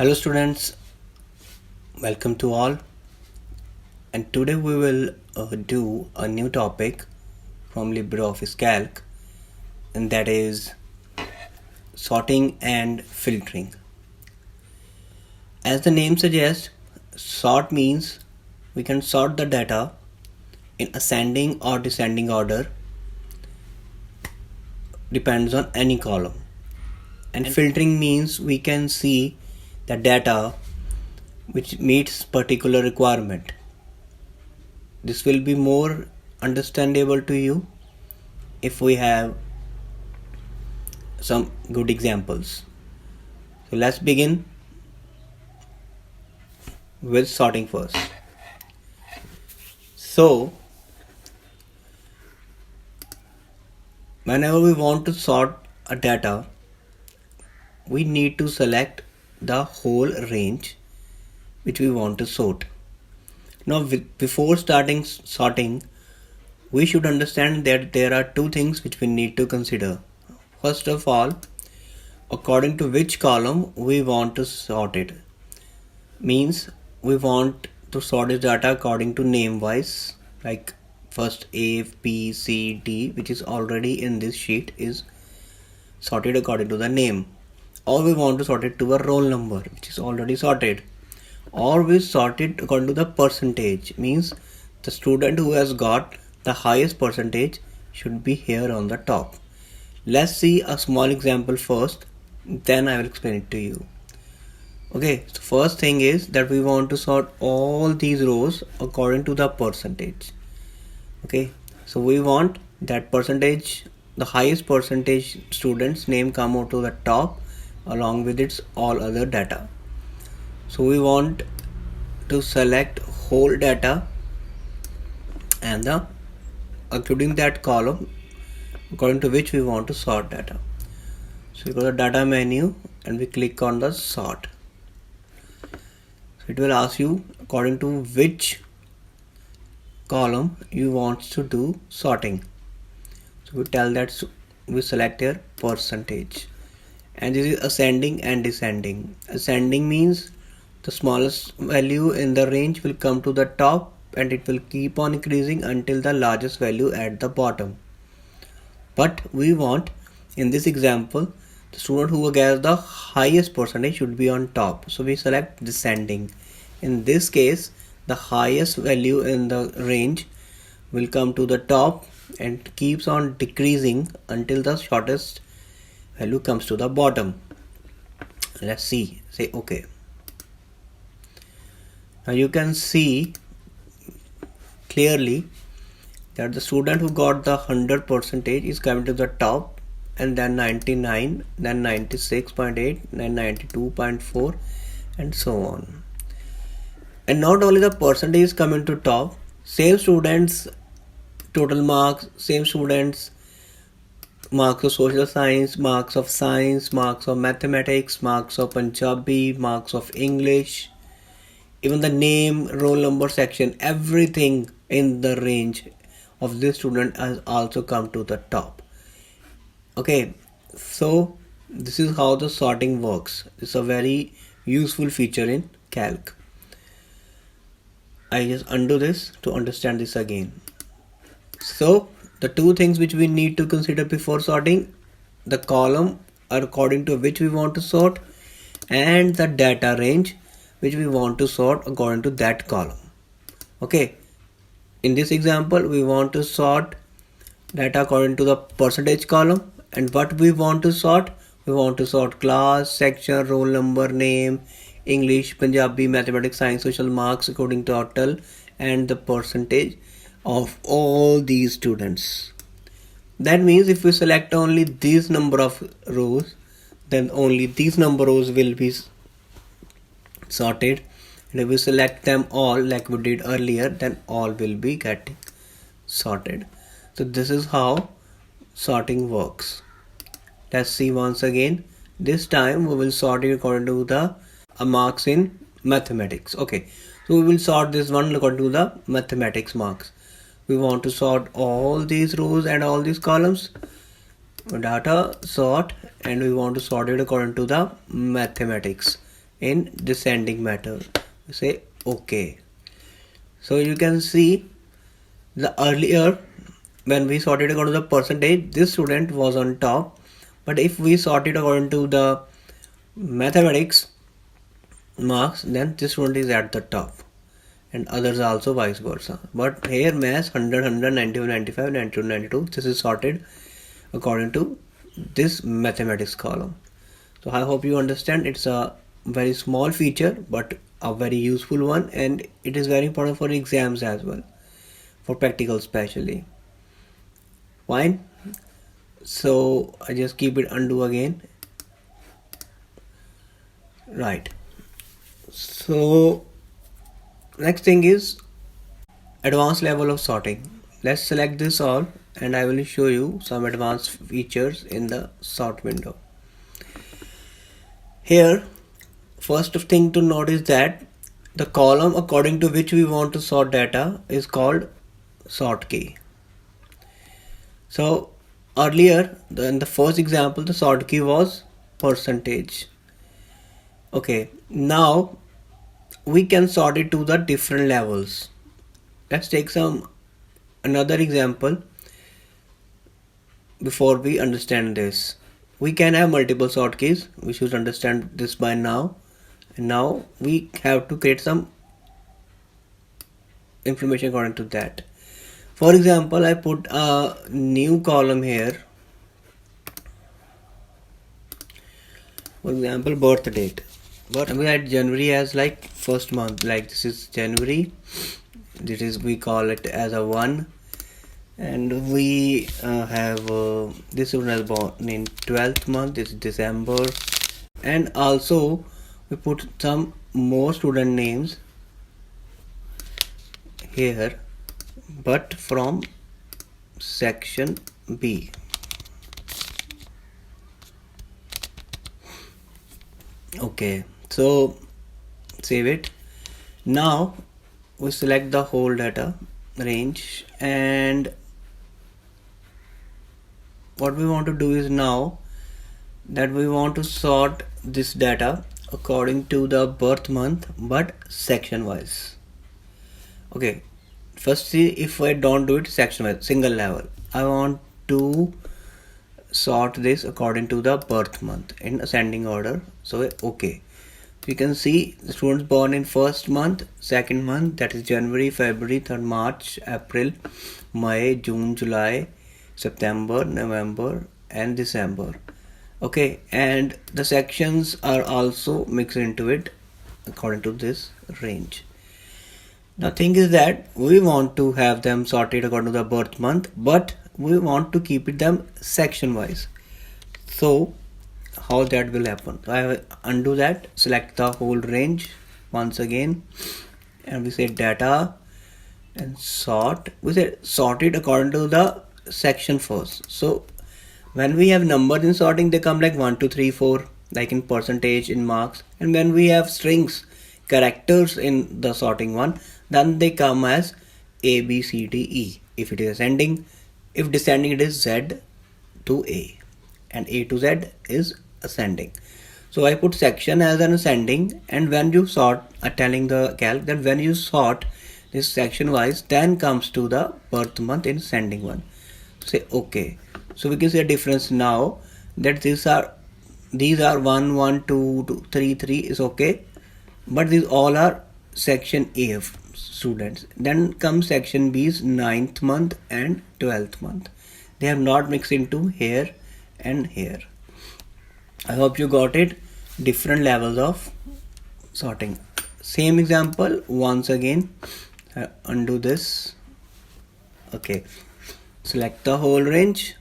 Hello students, welcome to all, and today we will do a new topic from LibreOffice Calc, and that is sorting and filtering. As the name suggests, sort means we can sort the data in ascending or descending order, depends on any column, and filtering means we can see the data which meets particular requirement. This will be more understandable to you if we have some good examples. So let's begin with sorting first. So whenever we want to sort a data, we need to select the whole range which we want to sort. Now before starting sorting, we should understand that there are two things which we need to consider. First of all, according to which column we want to sort it. Means we want to sort this data according to name wise, like first A, B, C, D, which is already in this sheet, is sorted according to the name. Or we want to sort it to a roll number, which is already sorted. Or we sort it according to the percentage, means the student who has got the highest percentage should be here on the top. Let's see a small example first, then I will explain it to you. Okay, so first thing is that we want to sort all these rows according to the percentage. Okay, so we want that percentage, the highest percentage student's name come out to the top along with its all other data. So we want to select whole data and including that column according to which we want to sort data. So we go to the data menu and we click on the sort. So it will ask you according to which column you want to do sorting. So we tell that we select here percentage, and this is ascending and descending. Ascending means the smallest value in the range will come to the top and it will keep on increasing until the largest value at the bottom. But we want, in this example, the student who gets the highest percentage should be on top. So we select descending. In this case, the highest value in the range will come to the top and keeps on decreasing until the shortest value comes to the bottom. Let's see. Say OK. Now you can see clearly that the student who got the 100 percentage is coming to the top, and then 99, then 96.8, then 92.4, and so on. And not only the percentage is coming to top, same students total marks, same students marks of social science, marks of science, marks of mathematics, marks of Punjabi, marks of English, even the name, roll number section, everything in the range of this student has also come to the top. Okay, so this is how the sorting works. It's a very useful feature in Calc. I just undo this to understand this again. So the two things which we need to consider before sorting: the column according to which we want to sort, and the data range which we want to sort according to that column. Okay, in this example we want to sort data according to the percentage column, and what we want to sort? We want to sort class, section, roll number, name, English, Punjabi, mathematics, science, social, marks according to total, and the percentage of all these students. That means if we select only these number of rows, then only these number of rows will be sorted, and if we select them all like we did earlier, then all will be getting sorted. So this is how sorting works. Let's see once again. This time we will sort it according to the marks in mathematics. Okay, so we will sort this one according to the mathematics marks. We want to sort all these rows and all these columns. Data sort, and we want to sort it according to the mathematics. in descending method. We say OK. So you can see the earlier when we sorted according to the percentage, this student was on top, but if we sort it according to the mathematics marks, then this student is at the top and others also vice versa. But here maths 100, 100, 91, 95, 92, 92, this is sorted according to this mathematics column. So I hope you understand. It's a very small feature but a very useful one, and it is very important for exams as well, for practical especially. Fine. So I just keep it undo again. Right. So next thing is advanced level of sorting. Let's select this all and I will show you some advanced features in the sort window. Here, first thing to note is that the column according to which we want to sort data is called sort key. So earlier in the first example, the sort key was percentage. Okay, now we can sort it to the different levels. Let's take another example before we understand this. We can have multiple sort keys. We should understand this by now. And now we have to create some information according to that. For example, I put a new column here. For example, birth date. But we had January as like first month. Like this is January. This is, we call it as a 1. And we have this student was born in 12th month. This is December. And also we put some more student names here, but from section B. Okay, so save it. Now we select the whole data range, and what we want to do is now that we want to sort this data according to the birth month but section wise. Okay, first see if I don't do it section wise, single level. I want to sort this according to the birth month in ascending order. So okay, so you can see the students born in first month, second month, that is January, February, 3rd March, April, May, June, July, September, November and December. Okay, and the sections are also mixed into it according to this range. Now thing is that we want to have them sorted according to the birth month, but we want to keep it them section wise. So how that will happen? So I will undo that, select the whole range once again, and we say data and sort. We say sort it according to the section first. So when we have numbers in sorting, they come like 1, 2, 3, 4, like in percentage, in marks. And when we have strings, characters in the sorting one, then they come as A, B, C, D, E. If it is ascending, if descending, it is Z to A, and A to Z is ascending. So I put section as an ascending, and when you sort, telling the calc that when you sort this section wise, then comes to the birth month in ascending one. Say okay. So we can see a difference now that these are 1, 1, 2, 2, 3, 3 is okay, but these all are section A of students. Then comes section B's 9th month and 12th month. They have not mixed into here and here. I hope you got it. Different levels of sorting. Same example once again. Undo this. Okay. Select the whole range.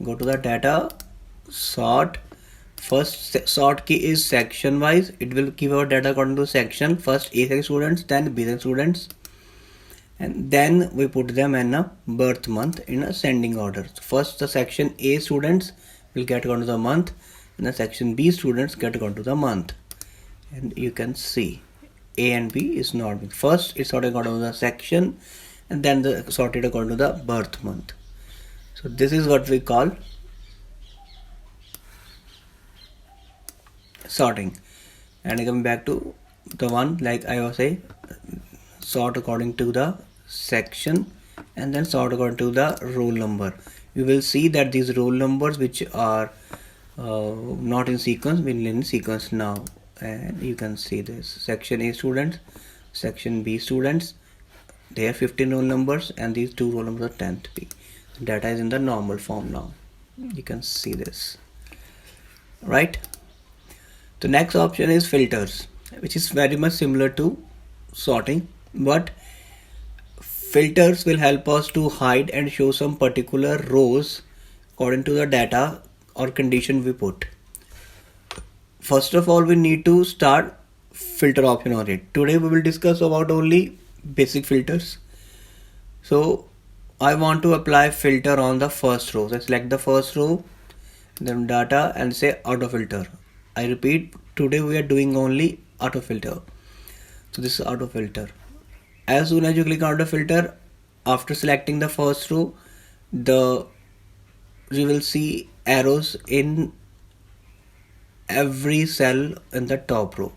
Go to the data. Sort. First sort key is section wise. It will give our data according to section. First A section students, then B section students, and then we put them in a birth month in ascending order. So first the section A students will get according to the month, and the section B students get according to the month. And you can see A and B is not mixed. First it's sorted according to the section, and then the sorted according to the birth month. So this is what we call sorting. and I come back to the one like I was say, sort according to the section and then sort according to the roll number. You will see that these roll numbers which are not in sequence will in sequence now, and you can see this section A students, section B students, they have 15 roll numbers and these two roll numbers are 10th B. Data is in the normal form now. You can see this, right? The next option is filters, which is very much similar to sorting, but filters will help us to hide and show some particular rows according to the data or condition we put. First of all, we need to start filter option on it. Today we will discuss about only basic filters. So I want to apply filter on the first row. So I select the first row, then data and say auto filter. I repeat, today we are doing only auto filter. So this is auto filter. As soon as you click auto filter, after selecting the first row, you will see arrows in every cell in the top row.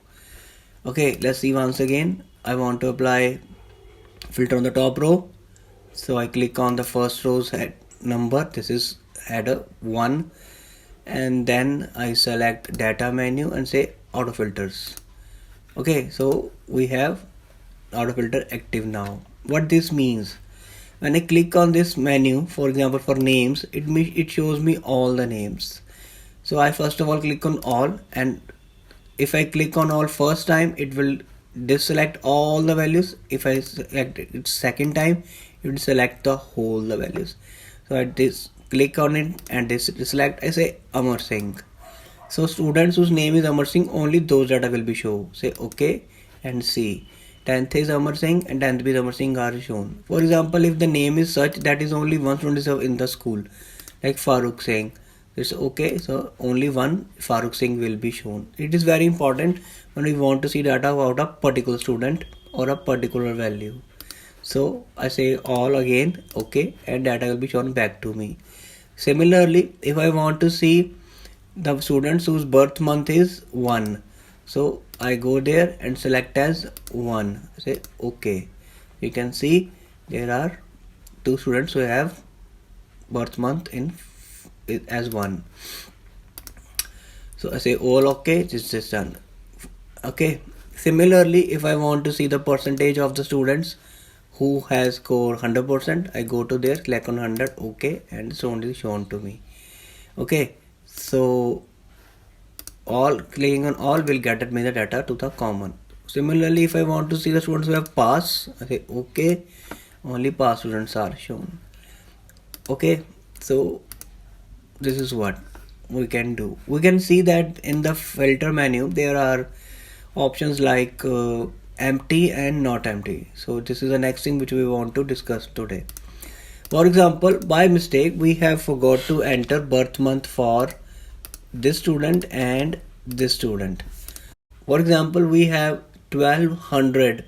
Okay, let's see once again. I want to apply filter on the top row. So I click on the first row's head number. This is header 1. And then I select data menu and say auto filters. Okay, so we have auto filter active now. What this means, when I click on this menu, for example for names, it shows me all the names. So I first of all click on all, and if I click on all first time, it will deselect all the values. If I select it second time, it will select the whole the values. So I click on it and select, I say Amar Singh. So students whose name is Amar Singh, only those data will be shown. Say OK and see. 10th is Amar Singh and 10th is Amar Singh are shown. For example, if the name is such that is only one student is in the school, like Farooq Singh, it's okay. So only one Farooq Singh will be shown. It is very important when we want to see data about a particular student or a particular value. So I say all again, okay, and data will be shown back to me. Similarly, if I want to see the students whose birth month is 1, so I go there and select as 1, say okay. You can see there are 2 students who have birth month in as 1. So I say all okay, this is done. Okay, similarly if I want to see the percentage of the students who has scored 100%, I go to there, click on 100, okay, and it's only shown to me. Okay, so all, clicking on all will get me the data to the common. Similarly, if I want to see the students who have passed, I say okay, only pass students are shown. Okay, so this is what we can do. We can see that in the filter menu there are options like empty and not empty. So this is the next thing which we want to discuss today. For example, by mistake we have forgot to enter birth month for this student and this student. For example, we have 1200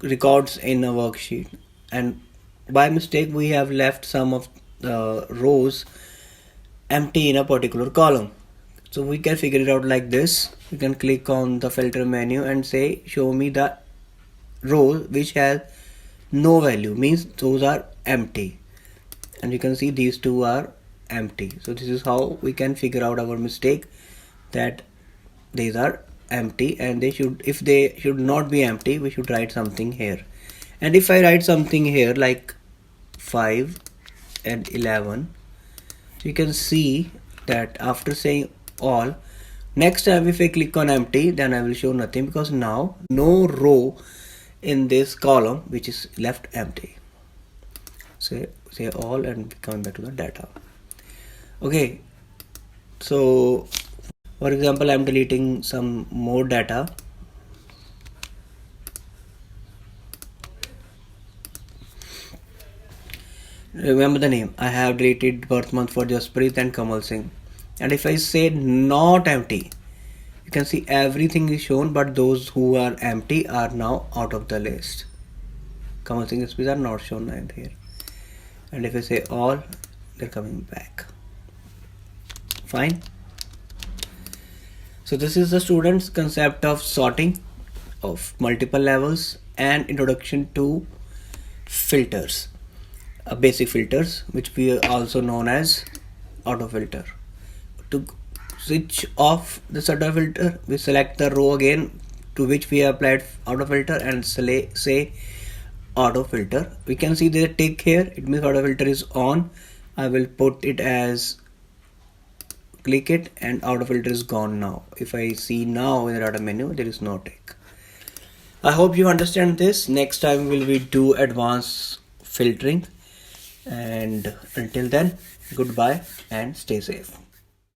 records in a worksheet, and by mistake we have left some of the rows empty in a particular column. So we can figure it out like this. You can click on the filter menu and say show me the row which has no value, means those are empty, and you can see these two are empty. So this is how we can figure out our mistake, that these are empty and they should, if they should not be empty, we should write something here. And if I write something here like 5 and 11, you can see that after saying all, next time if I click on empty, then I will show nothing, because now no row in this column which is left empty. Say all and come back to the data. Okay, so for example, I am deleting some more data. Remember the name. I have deleted birth month for Jaspreet and Kamal Singh. And if I say not empty, you can see everything is shown, but those who are empty are now out of the list. Kamal Singh Jaspreet are not shown here. And if I say all, they're coming back. Fine. So this is the students concept of sorting of multiple levels and introduction to filters, basic filters, which we also known as auto filter. To switch off this auto filter, we select the row again to which we applied auto filter and say auto filter. We can see the tick here, it means auto filter is on. I will put it as, click it, and auto filter is gone now. If I see now in the data menu, there is no tick. I hope you understand this. Next time we do advanced filtering, and until then, goodbye and stay safe.